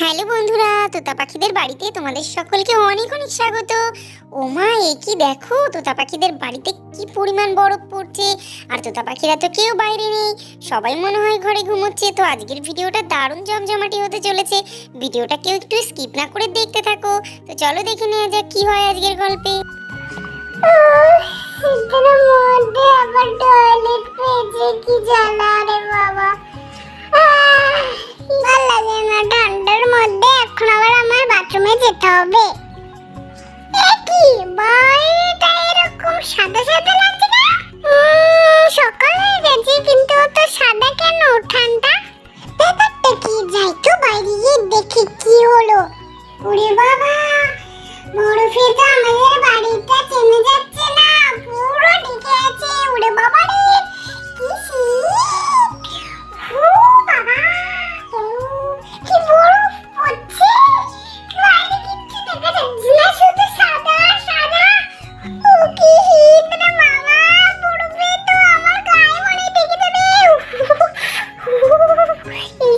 Hello বন্ধুরা, তোতা পাখিদের বাড়িতে তোমাদের সকলকে অনেক অনেক স্বাগত। ওমা, এ কি দেখো, তোতা পাখিদের বাড়িতে কি পরিমাণ বরফ পড়ছে। আর তোতা পাখিরা তো কেউ বাইরে নেই, সবাই মনে হয় ঘরে ঘুমোচ্ছে। তো আজকের ভিডিওটা দারুণ জমজমাটি হতে চলেছে। ভিডিওটা কেউ একটু স্কিপ না করে দেখতে থাকো। তো চলো দেখে নেওয়া যাক কি হয় আজকের গল্পে। আবার টয়লেট পেয়েছে, কি জ্বালা রে বাবা। ভাল লাগে না ঠান্ডার মধ্যে, এখন আবার আমার বাথরুমে যেতে হবে। কি বাইরেটা এরকম সাদা সাদা লাগছে না? সকাল হয়ে গেছে কিন্তু তো সাদা কেন ঠান্ডা? ব্যাপারটা কি, যাই তো বাইরে গিয়ে দেখি কি হলো। ওরে বাবা, বরফে তো আমাদের বাড়িটা চেনে যাচ্ছে না, পুরো ঢেকে আছে। ওরে বাবা রে, কি শীত! ও বাবা, কি বরফ পড়ছে! বাইরে কিচ্ছু দেখা যাচ্ছে না, শুধু সাদা সাদা। ও কি শীত রে বাবা, বরফে তো আমার গায়ে মনে ঢেকে যাবে।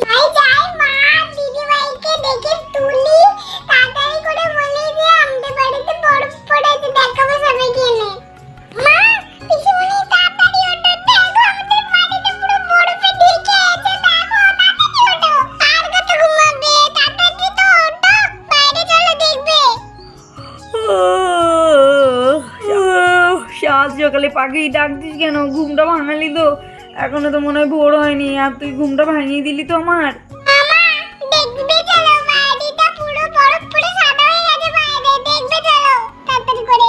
যাই যাই, মা দিদি ভাইকে দেখে তুলি, তাড়াতাড়ি করে বলি যে আমাদের বাড়িতে বরফ পড়েছে, দেখাবো সবাইকে এনে। মা, পিসিমণি তাড়াতাড়ি ওঠো, দেখো আমাদের বাড়িতে পুরো বরফে ঢেকে আছে, দেখো তাড়াতাড়ি ওঠো। আর কত ঘুমাবে, তাড়াতাড়ি তো ওঠো, বাইরে চলো দেখবে। সাত সকালে পাখি ডাকছিস কেন? ঘুমটা ভাঙালি তো, এখনো তো মনে হয় ভোর হয়নি, আর তুই ঘুমটা ভাঙিয়ে দিলি তো আমার। মামা, দেখবে চলো, বাড়িটা পুরো বরফ পড়ে সাদা হয়ে গেছে, বাইরে দেখবে চলো তাড়াতাড়ি করে।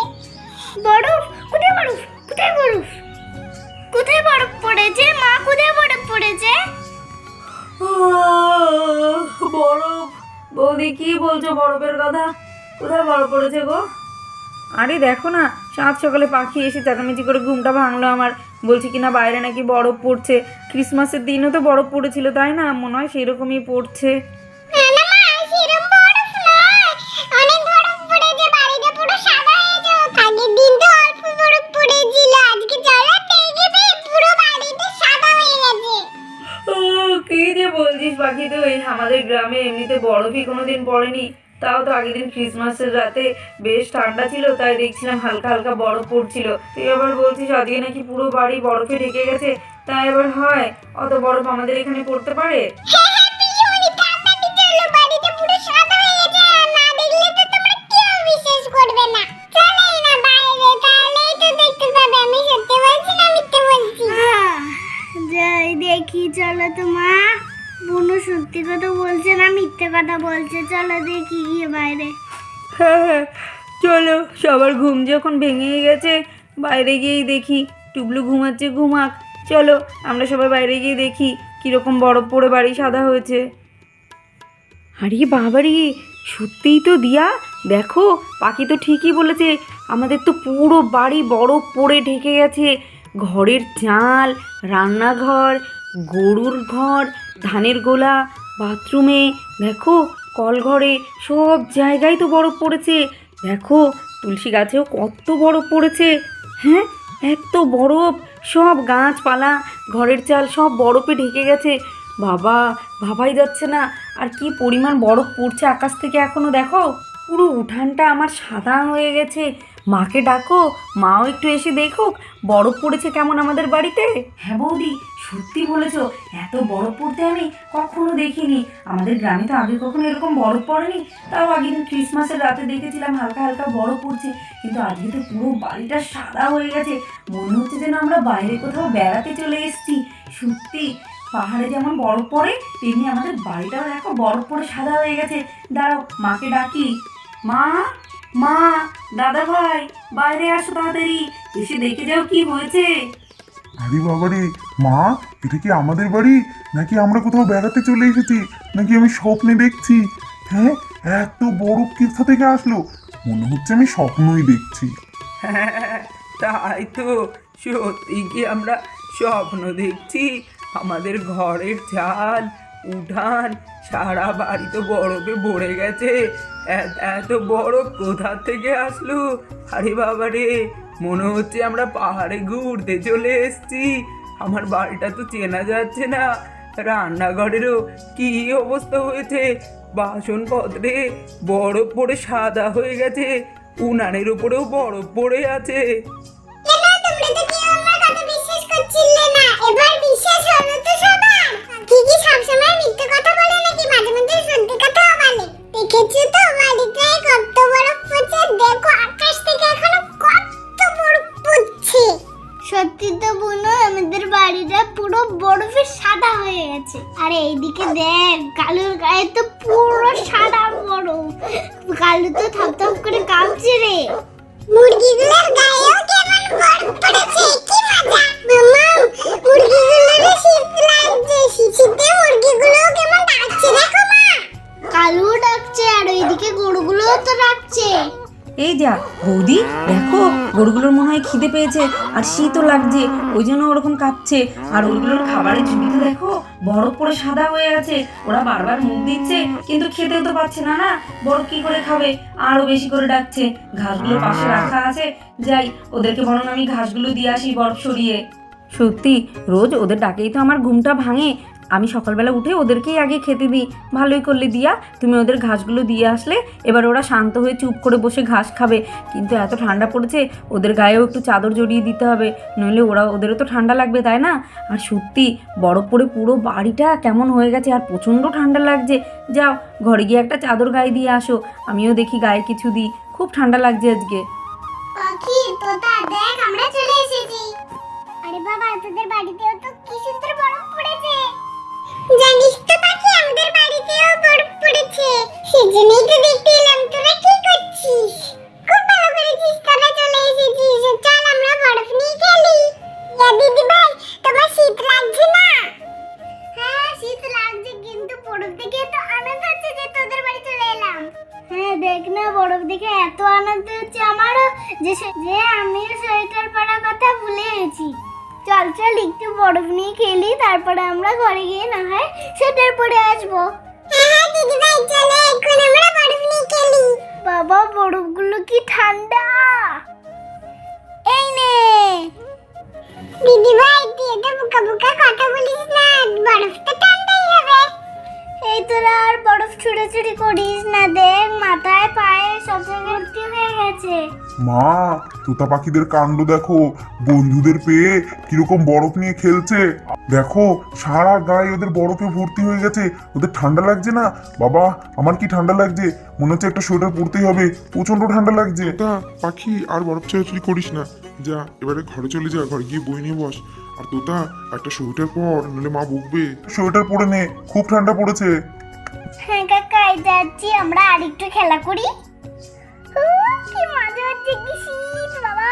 বরফ? কোথায় বরফ? কোথায় বরফ? কোথায় বরফ পড়েছে মা? কোথায় বরফ পড়েছে? বরফ? বৌদি কি বলছো বরফের কথা? কোথায় বরফ পড়েছে গো? আরে দেখো না, সাত সকালে পাখি এসে চেঁচামেচি করে ঘুমটা ভাঙলো আমার, বলছে কিনা বাইরে নাকি বরফ পড়ছে। ক্রিসমাসের দিনও তো বরফ পড়েছিল, তাই না? মনে হয় সেরকমই পড়ছে। না না মা, সেরকম বরফ নয়, অনেক বরফ পড়েছে, বাড়িটা পুরো সাদা হয়ে যাবে। আগের দিন তো অল্প বরফ পড়েছিল, আজকে চলো দেখবে পুরো বাড়িটা সাদা হয়ে গেছে। ও, কি যে বলছিস পাখি, তো এই আমাদের গ্রামে এমনিতে বরফই কোনোদিন পড়েনি। তাও তো আগের দিন ক্রিসমাসের রাতে বেশ ঠান্ডা ছিল, তাই দেখছিলাম হালকা হালকা বরফ পড়ছিল। তুই আবার বলছিস আজকে নাকি পুরো বাড়ি বরফে ঢেকে গেছে, তাই আবার হয়? অত বরফ আমাদের এখানে পড়তে পারে? হ্যাঁ হ্যাঁ পিসিমণি, তাড়াতাড়ি চলো, বাড়িটা পুরো সাদা হয়ে গেছে, আর না দেখলে তো তোমরা কেউ বিশ্বাস করবে না। চলোই না বাইরে, তাহলেই তো দেখতে পাবে আমি সত্যি বলছি না মিথ্যে বলছি। যাই দেখি, চলো তো মা, বুনু সত্যি কথা বলছে না মিথ্যে কথা বলছে, চলো দেখি গিয়ে বাইরে। হ্যাঁ হ্যাঁ, চলো, সবার ঘুম যখন ভেঙে গেছে বাইরে গিয়েই দেখি। টুবলু ঘুমাচ্ছে, ঘুমাক, চলো আমরা সবাই বাইরে গিয়ে দেখি কীরকম বরফ পড়ে বাড়ি সাদা হয়েছে। আরে বাবারে, সত্যিই তো দিয়া, দেখো পাখি তো ঠিকই বলেছে, আমাদের তো পুরো বাড়ি বরফ পড়ে ঢেকে গেছে। ঘরের চাল, রান্নাঘর, গরুর ঘর, ধানের গোলা, বাথরুমে, দেখো কলঘরে, সব জায়গায় তো বরফ পড়েছে। দেখো তুলসী গাছেও কত বরফ পড়েছে। হ্যাঁ, এত বরফ, সব গাছপালা, ঘরের চাল সব বরফে ঢেকে গেছে। বাবা, ভাবাই যাচ্ছে না আর কি পরিমাণ বরফ পড়ছে আকাশ থেকে। এখনো দেখো পুরো উঠানটা আমার সাদা হয়ে গেছে। মাকে ডাকো, মাও একটু এসে দেখুক বরফ পড়েছে কেমন আমাদের বাড়িতে। হ্যাঁ বৌদি, সত্যি বলেছো, এত বরফ পড়তে আমি কখনো দেখিনি। আমাদের গ্রামে তো আগে কখনো এরকম বরফ পড়েনি। তাও আগের দিন ক্রিসমাসের রাতে দেখেছিলাম হালকা হালকা বরফ পড়ছে, কিন্তু আজকে তো পুরো বাড়িটা সাদা হয়ে গেছে। মনে হচ্ছে যেন আমরা বাইরে কোথাও বেড়াতে চলে এসেছি। সত্যি, পাহাড়ে যেমন বরফ পড়ে তেমনি আমাদের বাড়িটাও দেখো বরফ পড়ে সাদা হয়ে গেছে। দাঁড়াও, মাকে ডাকি। মা, মা, দাদা ভাই, বাইরে আসো তাড়াতাড়ি, এসে দেখে যাও কি হয়েছে। আরে বাবারে, মা, এটা কি আমাদের বাড়ি নাকি আমরা কোথাও বেড়াতে চলে এসেছি, নাকি আমি স্বপ্নে দেখছি? হ্যাঁ, এত বরফ কোথা থেকে আসলো? মনে হচ্ছে আমি স্বপ্নই দেখছি। হ্যাঁ, তাই তো, সত্যি কি আমরা স্বপ্ন দেখছি? আমাদের ঘরের চাল, উঠান, সারা বাড়ি তো বরফে ভরে গেছে। এত বরফ কোথা থেকে আসলো? আরে বাবা রে, মনে হচ্ছে আমরা পাহাড়ে ঘুরতে চলে এসেছি। আমার বাড়িটা তো চেনা যাচ্ছে না, রান্নাঘরেরও কি অবস্থা হয়েছে, বাসনপত্রে বরফ পড়ে সাদা হয়ে গেছে, উনানের উপরেও বরফ পড়ে আছে। এবার তোমরা তো কেউ আমার কথা বিশ্বাস করছিলে না, এবার বিশ্বাস হলো তো সবার। কি কি সবসময় মিথ্যে কথা বলে নাকি মাঝে মাঝে সত্যি কথাও বলে? দেখেছো তো বাড়িতে কত বরফ পড়ছে, দেখো আকাশ থেকে এখনো কত বরফ পড়ছে। সত্যি তো বোনো, আমাদের বাড়িটা পুরো বরফে সাদা হয়ে গেছে। আর এইদিকে দেখ, কালুর গায়ে তো পুরো সাদা বরফ। কালু তো থপথপ করে কাঁপছে রে। মুরগিগুলোর গায়েও কেমন বরফ পড়েছে, কি মজা! মাম্মা, মুরগিগুলোর শীত লাগছে, শীতে মুরগিগুলো কেমন ডাকছে দেখো মা। কালু ডাকছে আর ওইদিকে গরুগুলোও তো ডাকছে। এই যা বৌদি, দেখো গরুগুলোর মনে হয় খিদে পেয়েছে আর শীতও লাগছে, ওই জন্য ওরকম কাঁপছে। আর ওইগুলোর খাবারের ঝুড়িতে দেখো বরফ পড়ে সাদা হয়ে আছে, ওরা বারবার মুখ দিচ্ছে কিন্তু খেতেও তো পাচ্ছে না, না বরফ কি করে খাবে, আরো বেশি করে ডাকছে। ঘাসগুলো পাশে রাখা আছে, যাই ওদেরকে বরং আমি ঘাসগুলো দিয়ে আসি বরফ সরিয়ে। সত্যি রোজ ওদের ডাকেই তো আমার ঘুমটা ভাঙে। আমি সকালবেলা উঠে ওদেরকেই আগে খেতে দিই। ভালোই করলে দিয়া, তুমি ওদের ঘাসগুলো দিয়ে আসলে এবার ওরা শান্ত হয়ে চুপ করে বসে ঘাস খাবে। কিন্তু এত ঠান্ডা পড়েছে, ওদের গায়েও একটু চাদর জড়িয়ে দিতে হবে, নইলে ওদেরও তো ঠান্ডা লাগবে, তাই না? আর সত্যি বরফ পড়ে পুরো বাড়িটা কেমন হয়ে গেছে আর প্রচণ্ড ঠান্ডা লাগছে। যাও ঘরে গিয়ে একটা চাদর গায়ে দিয়ে আসো, আমিও দেখি গায়ে কিছু দিই, খুব ঠান্ডা লাগছে আজকে। পাখি তোতা দেখ, আমরা চলে এসেছি। আরে বাবা, তোদের বাড়িতেও তো কি সুন্দর বরফ পড়েছে। জানিস তো পাখি, আমাদের বাড়িতেও বরফ পড়েছে, সেজন্যই তো দেখতে এলাম। তোরা কি করছিস? খুব ভালো করেছিস, তোরা চলে এসেছিস। চল আমরা বরফ নিয়ে খেলি। ইয়া দিদি ভাই, তোমার শীত লাগছে না? হ্যাঁ শীত লাগছে, কিন্তু বরফ দেখে তো আনন্দ হচ্ছে যে তোদের বাড়ি চলে এলাম। হ্যাঁ দেখ না, বরফ দেখে এত আনন্দ হচ্ছে আমারও যে আমিও সোয়েটার পরার কথা ভুলে গেছি। চল চল একটু বরফ নিয়ে খেলি, তারপরে আমরা ঘরে গিয়ে না হয় সোয়েটার পরে আসবো। হ্যাঁ দিদি ভাই, চলো এখন আমরা বরফ নিয়ে খেলি। বাবা বরফগুলো কি ঠান্ডা! এই নে দিদি ভাই, তুই তো বুকা বুকা কথা বলিস না, বরফ তো ঠান্ডাই হবে। এই তোরা আর বরফ ছুড়াছুড়ি করিস না, দেখ মাথায় পায়ে সব জায়গায় ভর্তি হয়ে গেছে। মা, তোতা পাখিদের কাণ্ড দেখো, বন্ধুদের পেয়ে কিরকম বরফ নিয়ে খেলছে। দেখো সারা গায়ে ওদের বরফে ভর্তি হয়ে গেছে, ওদের ঠান্ডা লাগছে না? বাবা, আমার কি ঠান্ডা লাগছে, মনে হচ্ছে একটা সোয়েটার পরতেই হবে, প্রচন্ড ঠান্ডা লাগছে। তোতা পাখি আর বরফ ছোড়াছুড়ি করিস না, যা এবারে ঘরে চলে যা, ঘরে গিয়ে বই নিয়ে বস। আর তোতা একটা সোয়েটার পর, নইলে মা বকবে। সোয়েটার পরে নে, খুব ঠান্ডা পড়েছে। হ্যাঁ কাকা, যাচ্ছি, আমরা আরেকটু খেলা করি। কি মজা হচ্ছে, কি শীত বাবা!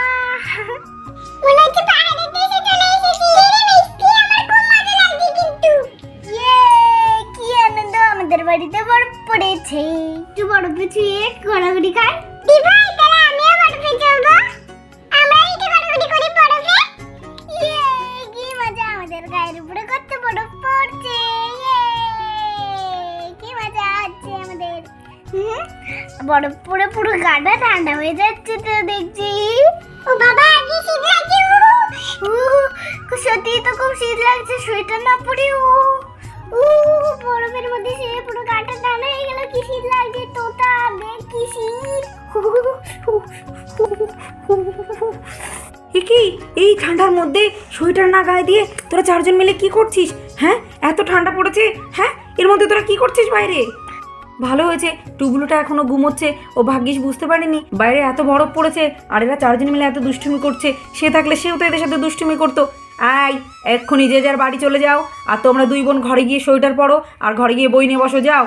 মনে হচ্ছে পাহাড়ের দেশে চলে এসেছি। রে মিষ্টি, আমার খুব মজা লাগছে কিন্তু। ইয়ে, কি আনন্দ! আমাদের বাড়িতে বরফ পড়েছে, একটু বরফে ছুঁয়ে ঘোরাঘুরি খাই। দিভাই, তাহলে আমিও বরফে যাবো, আমরা একটু ঘোরাঘুরি করি বরফে। ইয়ে, কি মজা! আমাদের গায়ের উপরে কত বরফ পড়ছে। ইয়ে, কি মজা হচ্ছে আমাদের। বরফ পড়ে পুরো গাটা ঠান্ডা হয়ে যাচ্ছে তো দেখছি। ও বাবা, কি শীত লাগছে! সত্যি তো খুব শীত লাগছে, সোয়েটার না পরে বরফের মধ্যে সে পুরো গাটা ঠান্ডা হয়ে গেল। কি শীত লাগছে তোতা, দেখ কি শীত! কি এই ঠান্ডার মধ্যে সোয়েটার না গায়ে দিয়ে তোরা চারজন মিলে কি করছিস? হ্যাঁ, এত ঠান্ডা পড়েছে, হ্যাঁ এর মধ্যে তোরা কি করছিস বাইরে? ভালো হয়েছে টুবলুটা এখনো ঘুমোচ্ছে, ও ভাগ্যিস বুঝতে পারেনি বাইরে এত বরফ পড়েছে আর এরা চারজন মিলে এত দুষ্টুমি করছে। সে থাকলে সেও তো এদের সাথে দুষ্টুমি করতো। আয়, এক্ষুনি যে যার বাড়ি চলে যাও, আর তোমরা দুই বোন ঘরে গিয়ে সোয়েটার পরো আর ঘরে গিয়ে বই নিয়ে বসো, যাও।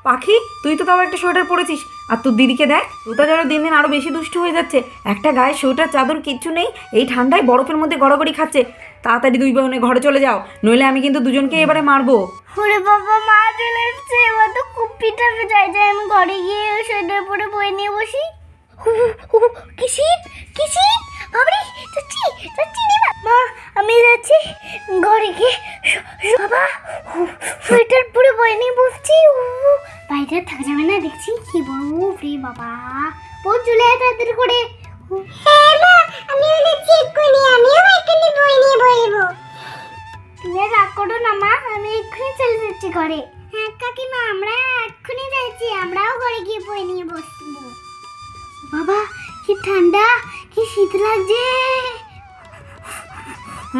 পাখি, তুই তো তাও একটা সোয়েটার পরেছিস, আর তোর দিদিকে দেখ, তোতা যেন দিন দিন আরো বেশি দুষ্টু হয়ে যাচ্ছে। একটা গায়ে সোয়েটার চাদর কিচ্ছু নেই, এই ঠান্ডায় বরফের মধ্যে গড়াগড়ি খাচ্ছে। তাড়াতাড়ি দুই বোনে ঘরে চলে যাও, নইলে আমি কিন্তু দুজনকে এবারে মারবো। ওরে বাবা, মা চলে এসছে, এবার তো খুব পিটাবে। যাই যাই, আমি ঘরে গিয়ে সোয়েটার পরে বই নিয়ে বসি। কি শীত, কি শীত! বাবারে, যাচ্ছি রে মা, আমি যাচ্ছি ঘরে গিয়ে। বাবা, সোয়েটার পরে বই নিয়ে বসছি। বাইরে থাকা যাবে না দেখছি, কি বলবো রে বাবা। বোন চলে আয় তাড়াতাড়ি করে। হ্যাঁ মা, আমিও যাচ্ছি এক্ষুনি, আমিও এখানে বই নিয়ে বসবো। তুমি আর রাগ করো না মা, আমি এক্ষুনি চলে যাচ্ছি ঘরে। হ্যাঁ কাকিমা, আমরা এক্ষুনি যাচ্ছি, আমরাও ঘরে গিয়ে বই নিয়ে বসবো। বাবা কি ঠান্ডা, কি শীত লাগছে।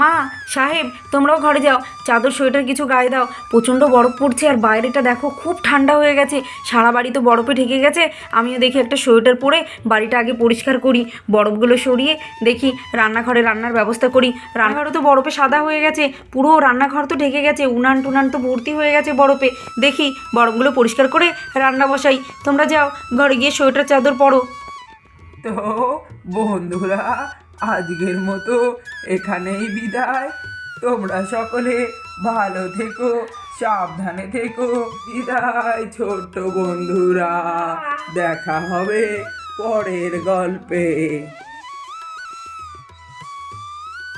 মা, সাহেব, তোমরাও ঘরে যাও, চাদর সোয়েটার কিছু গায়ে দাও, প্রচণ্ড বরফ পড়ছে আর বাইরেটা দেখো খুব ঠান্ডা হয়ে গেছে, সারা বাড়ি তো বরফে ঢেকে গেছে। আমিও দেখি একটা সোয়েটার পরে বাড়িটা আগে পরিষ্কার করি, বরফগুলো সরিয়ে দেখি রান্নাঘরে রান্নার ব্যবস্থা করি। রান্নাঘরে তো বরফে সাদা হয়ে গেছে, পুরো রান্নাঘর তো ঢেকে গেছে, উনান টুনান তো ভর্তি হয়ে গেছে বরফে। দেখি বরফগুলো পরিষ্কার করে রান্না বসাই। তোমরা যাও ঘরে গিয়ে সোয়েটার চাদর পরো। তো বন্ধুরা, আজকের মতো এখানেই বিদায়। তোমরা সকলে ভালো থেকো, সাবধানে থেকো। বিদায় ছোট্ট বন্ধুরা, দেখা হবে পরের গল্পে।